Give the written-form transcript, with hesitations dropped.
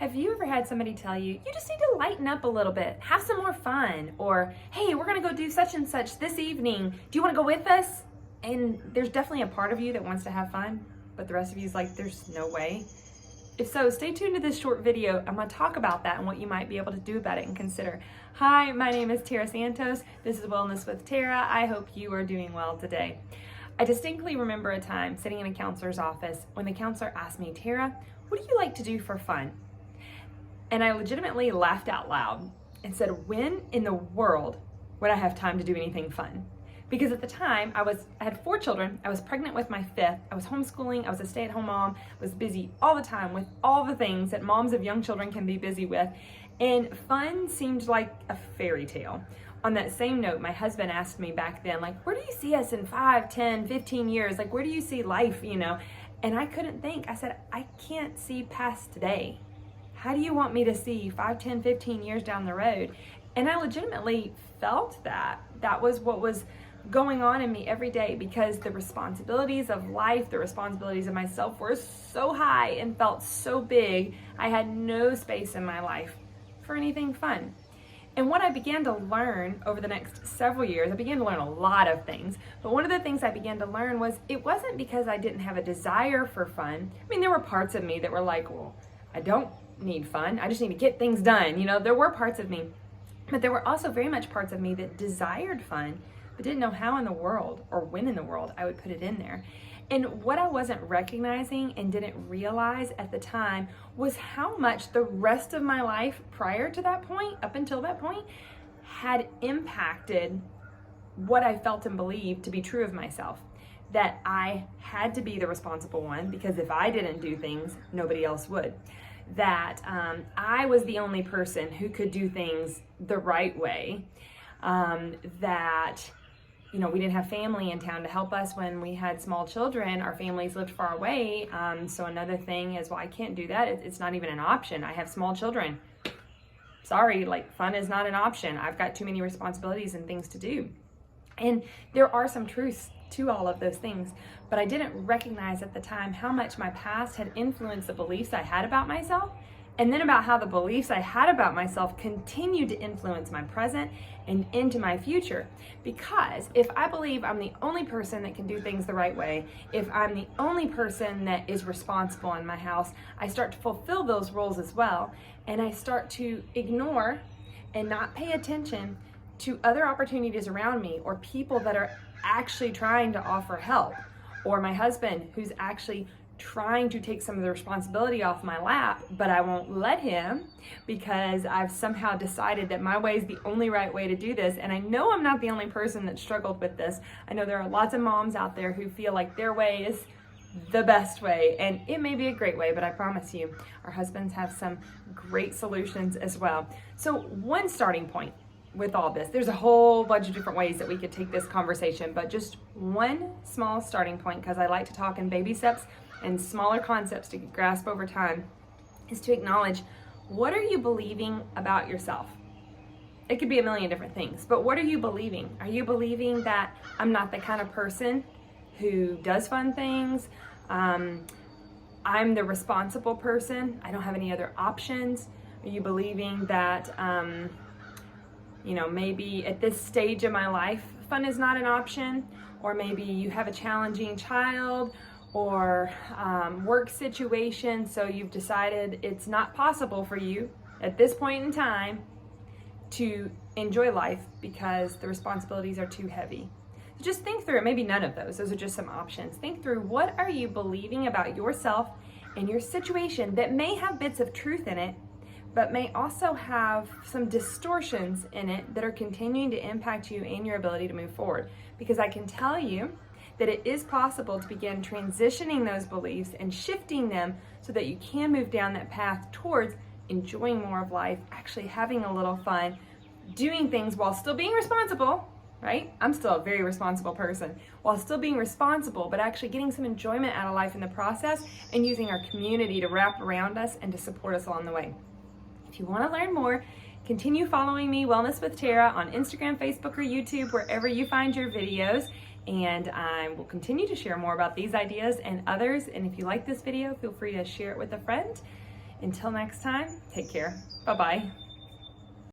Have you ever had somebody tell you, you just need to lighten up a little bit, have some more fun, or hey, we're gonna go do such and such this evening. Do you wanna go with us? And there's definitely a part of you that wants to have fun, but the rest of you is like, there's no way. If so, stay tuned to this short video. I'm gonna talk about that and what you might be able to do about it and consider. Hi, my name is Tara Santos. This is Wellness with Tara. I hope you are doing well today. I distinctly remember a time sitting in a counselor's office when the counselor asked me, Tara, what do you like to do for fun? And I legitimately laughed out loud and said, when in the world would I have time to do anything fun? Because at the time, I had 4 children, I was pregnant with my 5th, I was homeschooling, I was a stay-at-home mom, was busy all the time with all the things that moms of young children can be busy with, and fun seemed like a fairy tale. On that same note, my husband asked me back then, like, where do you see us in 5, 10, 15 years? Like, where do you see life, And I couldn't think. I said, I can't see past today. How do you want me to see 5, 10, 15 years down the road? And I legitimately felt that. That was what was going on in me every day, because the responsibilities of life, the responsibilities of myself were so high and felt so big. I had no space in my life for anything fun. And what I began to learn over the next several years, I began to learn a lot of things, but one of the things I began to learn was it wasn't because I didn't have a desire for fun. I mean, there were parts of me that were like, well, I don't need fun. I just need to get things done. There were parts of me, but there were also very much parts of me that desired fun, but didn't know how in the world or when in the world I would put it in there. And what I wasn't recognizing and didn't realize at the time was how much the rest of my life prior to that point, up until that point, had impacted what I felt and believed to be true of myself. That I had to be the responsible one, because if I didn't do things, nobody else would. That I was the only person who could do things the right way. That we didn't have family in town to help us when we had small children. Our families lived far away. So another thing is, well, I can't do that. It's not even an option. I have small children. Sorry, fun is not an option. I've got too many responsibilities and things to do. And there are some truths to all of those things, but I didn't recognize at the time how much my past had influenced the beliefs I had about myself, and then about how the beliefs I had about myself continued to influence my present and into my future. Because if I believe I'm the only person that can do things the right way, if I'm the only person that is responsible in my house, I start to fulfill those roles as well, and I start to ignore and not pay attention to other opportunities around me, or people that are actually trying to offer help, or my husband who's actually trying to take some of the responsibility off my lap, but I won't let him because I've somehow decided that my way is the only right way to do this. And I know I'm not the only person that struggled with this. I know there are lots of moms out there who feel like their way is the best way, and it may be a great way, but I promise you, our husbands have some great solutions as well. So one starting point with all this, there's a whole bunch of different ways that we could take this conversation, but just one small starting point, because I like to talk in baby steps and smaller concepts to grasp over time, is to acknowledge, what are you believing about yourself? It could be a million different things, but what are you believing? Are you believing that I'm not the kind of person who does fun things? I'm the responsible person. I don't have any other options. Are you believing that maybe at this stage of my life, fun is not an option? Or maybe you have a challenging child or work situation, so you've decided it's not possible for you at this point in time to enjoy life because the responsibilities are too heavy. So just think through it. Maybe none of those. Those are just some options. Think through, what are you believing about yourself and your situation that may have bits of truth in it, but may also have some distortions in it that are continuing to impact you and your ability to move forward. Because I can tell you that it is possible to begin transitioning those beliefs and shifting them so that you can move down that path towards enjoying more of life, actually having a little fun, doing things while still being responsible, right? I'm still a very responsible person, while still being responsible, but actually getting some enjoyment out of life in the process, and using our community to wrap around us and to support us along the way. If you want to learn more, continue following me, Wellness with Tara, on Instagram, Facebook, or YouTube, wherever you find your videos. And I will continue to share more about these ideas and others. And if you like this video, feel free to share it with a friend. Until next time, take care. Bye-bye.